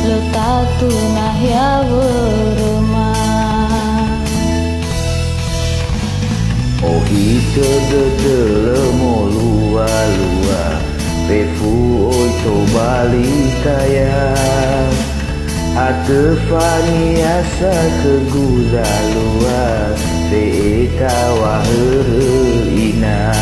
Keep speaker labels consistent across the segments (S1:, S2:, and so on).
S1: letatu nah ya beremah.
S2: Oh hita dedele mo lua-lua Pefu oi to bali kaya Atefani asa keguzalua Feeta wahere ina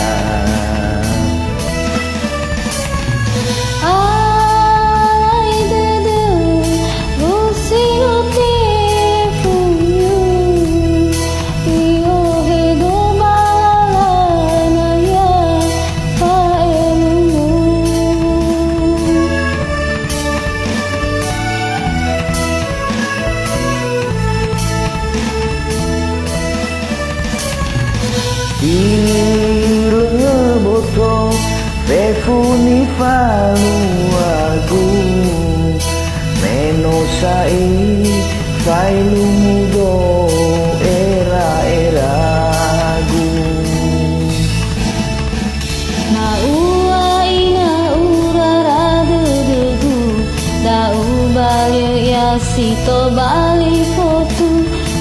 S2: Ile boto Pefuni faluagu Menosai Failu mudo Era-eragu
S1: Na ua ina urara dedegu Da ubali ya sito bali fotu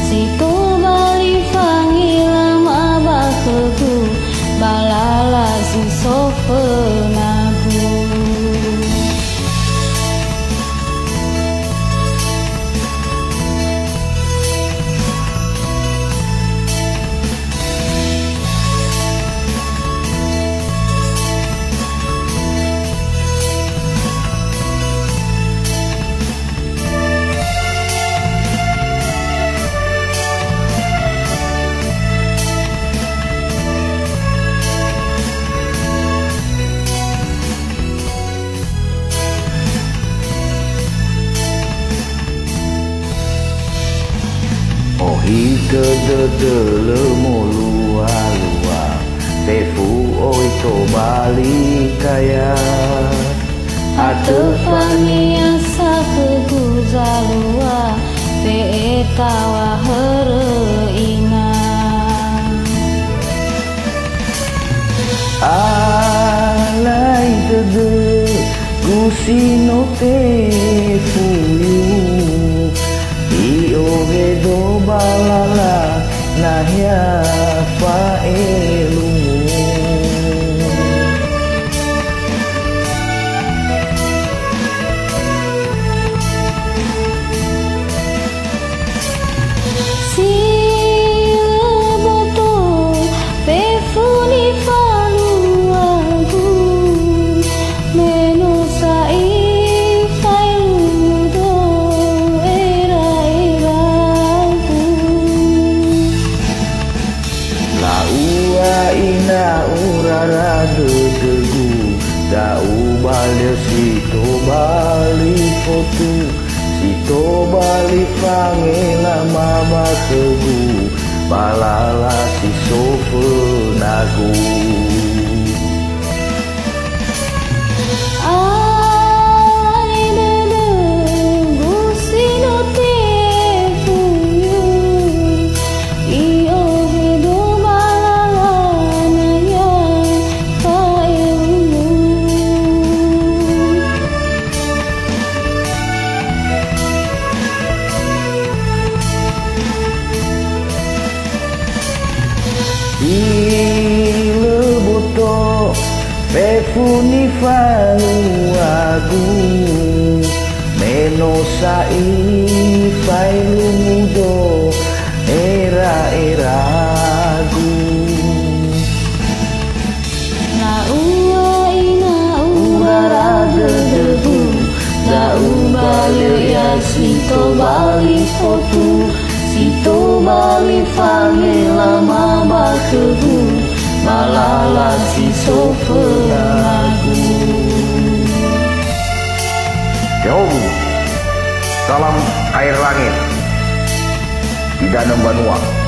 S1: Sito bali fangila mabakeku Balala si sofenagu
S2: Oh hita dedele mo lua-lua Pefu oi to bali kaya
S1: Atefani asa keguzalua Feeta wahere ina
S2: Alai dede gusino tefuyu Iogedo balala nahya faelu ina urara dedegu Da ubale sito bali fotu Sito bali fangela mama kegu Balala si sofenagu Ile boto Pefuni faluagu Menosai Failu mudo Era-eragu
S1: Na ua ina urara dedegu Da ubali ya sito bali fotu Sito bali fangela mabakeku Balala si sofenagu
S2: Jauh Salam air langit Di Danau Banua